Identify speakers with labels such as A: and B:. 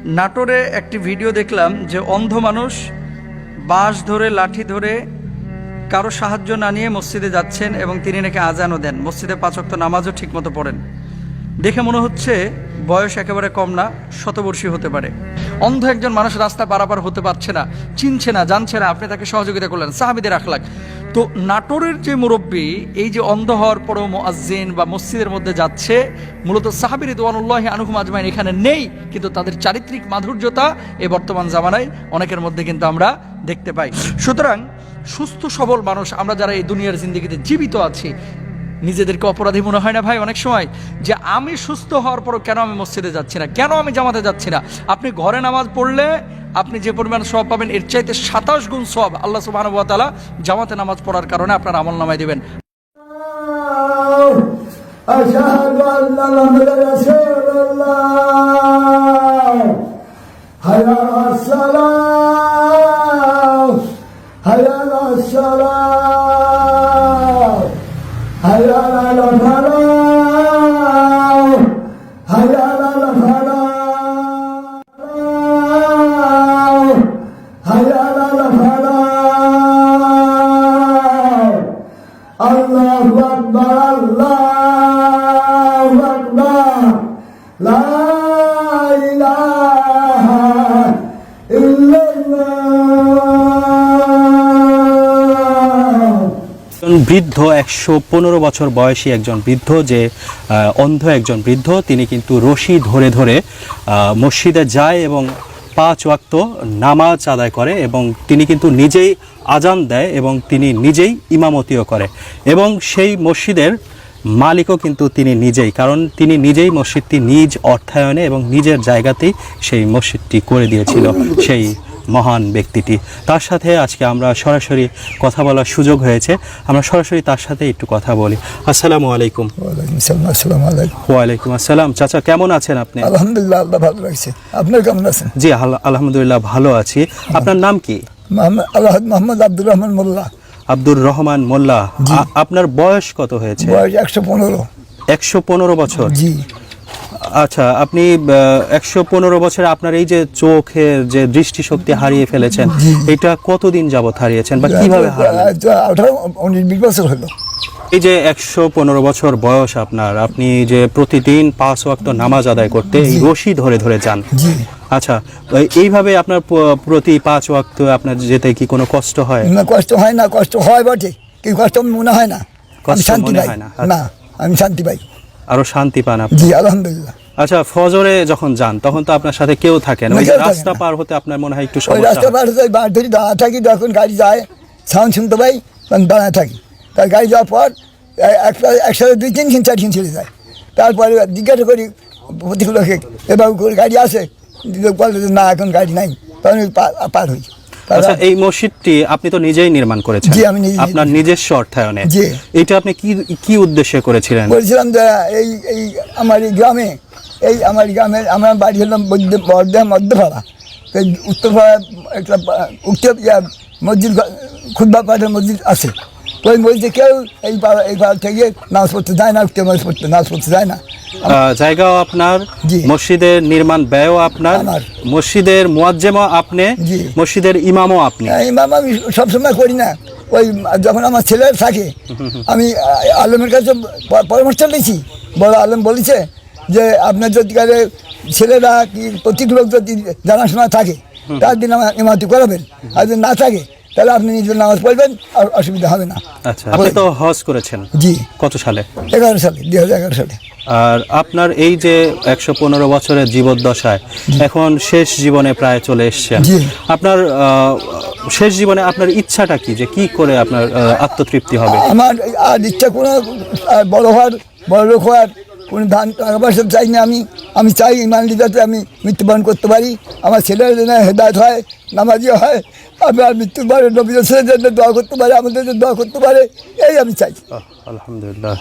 A: নাটোরে একটি ভিডিও দেখলাম যে অন্ধ মানুষ বাঁশ ধরে লাঠি ধরে কারো সাহায্য না নিয়ে মসজিদে যাচ্ছেন এবং তিনি নাকি আজানও দেন, মসজিদে 5 ওয়াক্ত নামাজও ঠিকমতো পড়েন। দেখে মনে হচ্ছে বয়স একেবারে কম না, শতবর্ষী হতে পারে। অন্ধ একজন মানুষ রাস্তা পারাপার হতে পারছে না, চিনছে না, জানছে না, আপনি তাকে সহযোগিতা করলেন। সাহাবীদের আখলাক। তো নাটোরের যে মুরব্বী এই যে অন্ধ হওয়ার পরেও মুয়াজ্জিন বা মসজিদের মধ্যে যাচ্ছে, মূলত সাহাবী রিদওয়ানুল্লাহি আনহুম আজমাইন এখানে নেই, কিন্তু তাদের চারিত্রিক মাধুর্যতা এই বর্তমান জামানায় অনেকের মধ্যে কিন্তু আমরা দেখতে পাই। সুতরাং সুস্থ সবল মানুষ আমরা যারা এই দুনিয়ার জিন্দেগিতে জীবিত আছি, নিজেদেরকে অপরাধী মনে হয় না ভাই অনেক সময়, যে আমি সুস্থ হওয়ার পরও কেন আমি মসজিদে যাচ্ছি না, কেন আমি জামাতে যাচ্ছি না? আপনি ঘরে নামাজ পড়লে আপনি যে পরিমাণ সওয়াব পাবেন এর চাইতে 27 গুণ সওয়াব আল্লাহ সুবহানাহু ওয়া তাআলা জামাতে নামাজ পড়ার কারণে আপনার আমলনামায় দিবেন।
B: আশহাদু আল্লা মুহাম্মাদার রাসূলুল্লাহ হাইয়া আলাস সালাম হাইয়া আলাস সালাম হাইয়া আলাল ফালাহ হাইয়া আলাল ফালাহ হাইয়া আলাল ফালাহ। আল্লাহু আকবার আল্লাহু আকবার লা ইলাহা ইল্লাল্লাহ।
C: বৃদ্ধ 115 বছর বয়সী একজন বৃদ্ধ, যে অন্ধ একজন বৃদ্ধ, তিনি কিন্তু রশি ধরে ধরে মসজিদে যায় এবং 5 ওয়াক্ত নামাজ আদায় করে এবং তিনি কিন্তু নিজেই আজান দেয় এবং তিনি নিজেই ইমামতিও করে এবং সেই মসজিদের মালিকও কিন্তু তিনি নিজেই, কারণ তিনি নিজেই মসজিদটি নিজ অর্থায়নে এবং নিজের জায়গাতেই সেই মসজিদটি করে দিয়েছিল সেই মহান ব্যক্তিটি। তার সাথে আজকে আমরা সরাসরি কথা বলার সুযোগ হয়েছে, আমরা সরাসরি তার সাথে একটু কথা বলি। আসসালামু আলাইকুম। ওয়ালাইকুম আসসালাম। চাচা কেমন আছেন আপনি?
B: আলহামদুলিল্লাহ, আল্লাহ ভালো রাখছে। আপনার কেমন আছেন?
C: জি আলহামদুলিল্লাহ ভালো আছি। আপনার নাম কি?
B: মোহাম্মদ আব্দুর রহমান মোল্লা।
C: আব্দুর রহমান মোল্লা। আপনার বয়স কত হয়েছে?
B: বয়স 115।
C: 115 বছর।
B: জি।
C: আচ্ছা, আপনি 115 বছরে আপনার এই যে চোখের যে দৃষ্টিশক্তি হারিয়ে ফেলেছেন, এটা কতদিন যাবত হারিয়েছেন বা কিভাবে হারালেন?
B: 18-19 বছর হলো।
C: এই যে 115 বছর বয়স আপনার, আপনি যে প্রতিদিন 5 ওয়াক্ত নামাজ আদায় করতে এই রশি ধরে ধরে যান।
B: জি।
C: আচ্ছা, এইভাবে আপনার প্রতি 5 ওয়াক্ত আপনার যেতে কি কোনো কষ্ট হয়?
B: না, কষ্ট হয় না। কষ্ট হয় বটে, কিন্তু কষ্ট মনে হয় না। আমি শান্তি পাই না, আমি শান্তি পাই।
C: আরো শান্তি পান আপনি?
B: জি আলহামদুলিল্লাহ।
C: আচ্ছা, ফজরে যখন যান তখন তো আপনার সাথে কেউ থাকে না, রাস্তা পার হতে আপনার মনে হয় একটু সমস্যা?
B: রাস্তা পার হতে ধরে দাঁড়া থাকি, যখন গাড়ি যায় সাউন্ড শুনতে পাই তখন দাঁড়ায় থাকি। তার গাড়ি যাওয়ার পর একসাথে 2-3 দিন 4 দিন চলে যায়। তারপরে জিজ্ঞাসা করি প্রতিগুলোকে, এবার গাড়ি আসে, বলে যে না এখন গাড়ি নাই, তখন পার হই।
C: আচ্ছা, এই মসজিদটি আপনি তো নিজেই নির্মাণ করেছেন?
B: জি, আমি নিজেই।
C: আপনার নিজস্ব অর্থায়নে?
B: জি।
C: এটা আপনি কি উদ্দেশ্যে করেছিলেন?
B: বলছিলাম যে এই আমার এই গ্রামে, আমার বাড়ি হলাম মধ্যপাড়া, উত্তরপাড়া একটা মসজিদ, খুতবা পাঠের মসজিদ আছে। ওই মসজিদে কেউ এই পাড়া থেকে নামাজ পড়তে যায় না, নামাজ পড়তে যায় না।
C: জায়গাও আপনার, মসজিদের নির্মাণ ব্যয়ও আপনার, মসজিদের মুয়াজ্জেমও আপনি, মসজিদের ইমামও আপনি।
B: ইমাম আমি সবসময় করি না, ওই যখন আমার ছেলে থাকে আমি আলমের কাছে পরামর্শ নিয়েছি। বড় আলম বলেছে যে আপনার যদি কালে ছেলেরা কি প্রত্যেক লোক যদি জানাশোনা থাকে তার দিন আমার ইমামতি করাবেন, আর যদি না থাকে তাহলে আপনি নিজের নামাজ পড়বেন, আর অসুবিধা হবে না।
C: আচ্ছা, আপনি তো হজ করেছেন?
B: জি।
C: কত সালে?
B: 11 সালে, 2011 সালে।
C: আর আপনার এই যে 115 বছরের জীবদ্দশায় এখন শেষ জীবনে প্রায় চলে এসেছেন, আপনার শেষ জীবনে আপনার ইচ্ছাটা কি, যে কি করে আপনার আত্মতৃপ্তি হবে? আমার
B: আর ইচ্ছা কোনো বড় লোক হওয়ার কোনো ধান টাকা পয়সা চাই না। আমি চাই ইমান লিদাতে আমি মৃত্যুবরণ করতে পারি, আমার ছেলের জন্য হেদায়েত হয়, নামাজি হয়, আমি আর মৃত্যুবরণ নবী রাসূলের জন্য দোয়া করতে পারে, আমাদের জন্য দোয়া করতে পারে, এই আমি চাই।
C: আলহামদুলিল্লাহ।